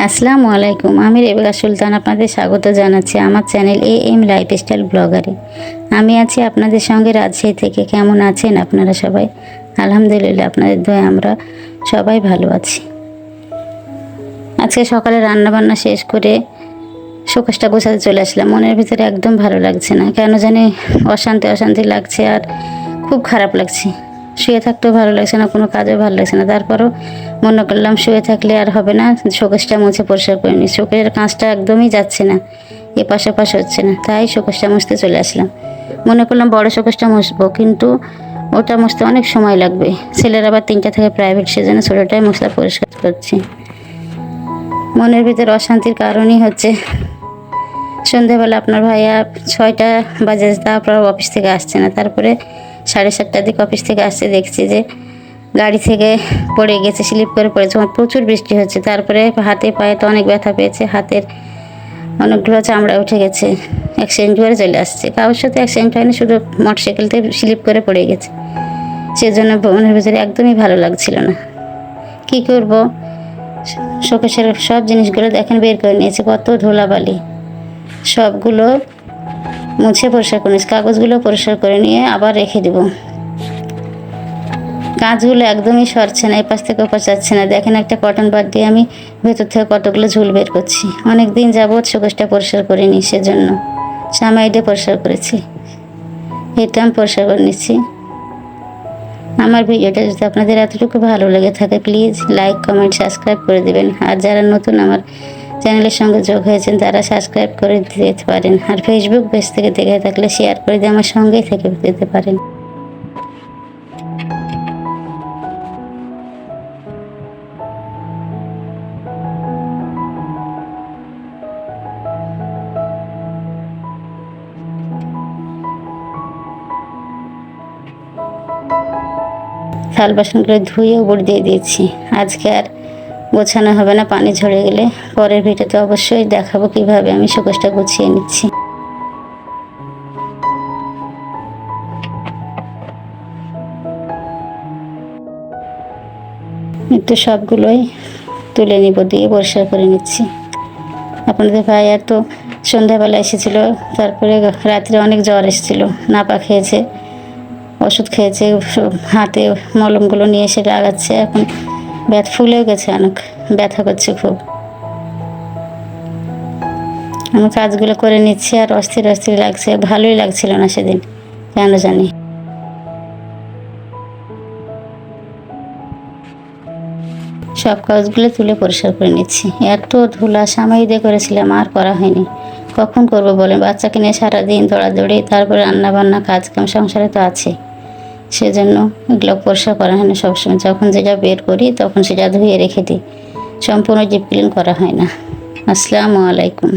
আসসালামু আলাইকুম। আমি রেবেকা সুলতান আপনাদের স্বাগত জানাচ্ছি আমার চ্যানেল AM লাইফস্টাইল ব্লগারে। আমি আছি আপনাদের সঙ্গে রাজশাহী থেকে। কেমন আছেন আপনারা সবাই? আলহামদুলিল্লাহ, আপনাদের দোয়ায় আমরা সবাই ভালো আছি। আজকে সকালে রান্নাবান্না শেষ করে শোকেসটা গোছাতে চলে আসলাম। মনের ভিতরে একদম ভালো লাগছে না, কেন জানি অশান্তি অশান্তি লাগছে আর খুব খারাপ লাগছে। শুয়ে থাকতেও ভালো লাগছে না, কোনো কাজও ভালো লাগছে না। তারপরও মনে করলাম শুয়ে থাকলে আর হবে না, শোকেসটা মুছে পরিষ্কার করে নিই। শোকের কাঁচটা একদমই যাচ্ছে না, এ পাশে পাশে হচ্ছে না, তাই শোকেসটা মুছতে চলে আসলাম। মনে করলাম বড় শোকেসটা মুছবো, কিন্তু ওটা মুছতে অনেক সময় লাগবে। ছেলের আবার 3টা থেকে প্রাইভেট, সেজন্য ছোটোটাই মশলা পরিষ্কার করছি। মনের ভিতরে অশান্তির কারণই হচ্ছে সন্ধ্যাবেলা আপনার ভাইয়া 6টা বাজে, তারপর অফিস থেকে আসছে না। তারপরে 7:30টার দিকে অফিস থেকে আসছে, দেখছি যে গাড়ি থেকে পড়ে গেছে, স্লিপ করে পড়েছে। প্রচুর বৃষ্টি হচ্ছে, তারপরে হাতে পায়ে তো অনেক ব্যথা পেয়েছে, হাতের অনেকগুলো চামড়া উঠে গেছে, অ্যাক্সিডেন্ট করে চলে আসছে। কারোর সাথে অ্যাক্সিডেন্ট হয়নি, শুধু মোটরসাইকেলতে স্লিপ করে পড়ে গেছে। সেজন্য মনের ভিতরে একদমই ভালো লাগছিল না। কি করব, শোকেসের সব জিনিসগুলো দেখেন বের করে নিয়েছে, কত ধুলাবালি। সবগুলো মুছে পরিষ্কার করে নিয়েছি, কাগজগুলো পরিষ্কার করে নিয়ে আবার রেখে দেব। কাজগুলো একদমই সরছে না, এপাশ থেকে ওপাশ যাচ্ছে না। দেখেন একটা কটন বাদ দিয়ে আমি ভেতর থেকে কতগুলো ঝুল বের করছি। অনেক দিন যাবৎ শোকেসটা পরিষ্কার করিনি, সেজন্য সামাইডে পরিষ্কার করেছি। এটা আমি পরিষ্কার করে নিচ্ছি। আমার ভিডিওটা যদি আপনাদের এতটুকু ভালো লেগে থাকে, প্লিজ লাইক কমেন্ট সাবস্ক্রাইব করে দেবেন। আর যারা নতুন আমার চ্যানেলের সঙ্গে যোগ হয়েছেন তারা সাবস্ক্রাইব করে দিতে পারেন। আর ফেসবুক পেজ থেকে দেখে থাকলে শেয়ার করে দিয়ে আমার সঙ্গেই থেকে দিতে পারেন। থাল বাসনগুলো ধুয়ে উপর দিয়ে দিয়েছি। আজকে আর গোছানো হবে না, পানি ঝরে গেলে। পরের ভিডিওতে অবশ্যই দেখাবো কিভাবে আমি শোকেসটা গুছিয়ে নিচ্ছি। একটু সবগুলোই তুলে নিব, দিয়ে পরিষ্কার করে নিচ্ছি। আপনাদের ভাই আর তো সন্ধ্যাবেলা এসেছিল, তারপরে রাত্রে অনেক জ্বর এসেছিল, নাপা খেয়েছে, ওষুধ খেয়েছে, হাতে মলমগুলো নিয়ে এসে লাগাচ্ছে। এখন ফুলেও গেছে, অনেক ব্যথা করছে খুব। আমি কাজগুলো করে নিচ্ছি আর অস্থির অস্থির লাগছে, ভালোই লাগছিল না সেদিন, কেন জানি। সব কাজগুলো তুলে পরিষ্কার করে নিচ্ছি। এত ধুলা সামাই দিয়ে করেছিলাম, আর করা হয়নি। কখন করব বলেন, বাচ্চাকে নিয়ে সারাদিন দৌড়াদৌড়ি, তারপরে রান্না বান্না কাজকাম সংসারে তো আছে, সেজন্য এগুলো পরিষ্কার করা হয় না সবসময়। যখন যেটা বের করি তখন সেটা ধুয়ে রেখে দিই, সম্পূর্ণ ডিপ ক্লিন করা হয় না। আসসালামু আলাইকুম।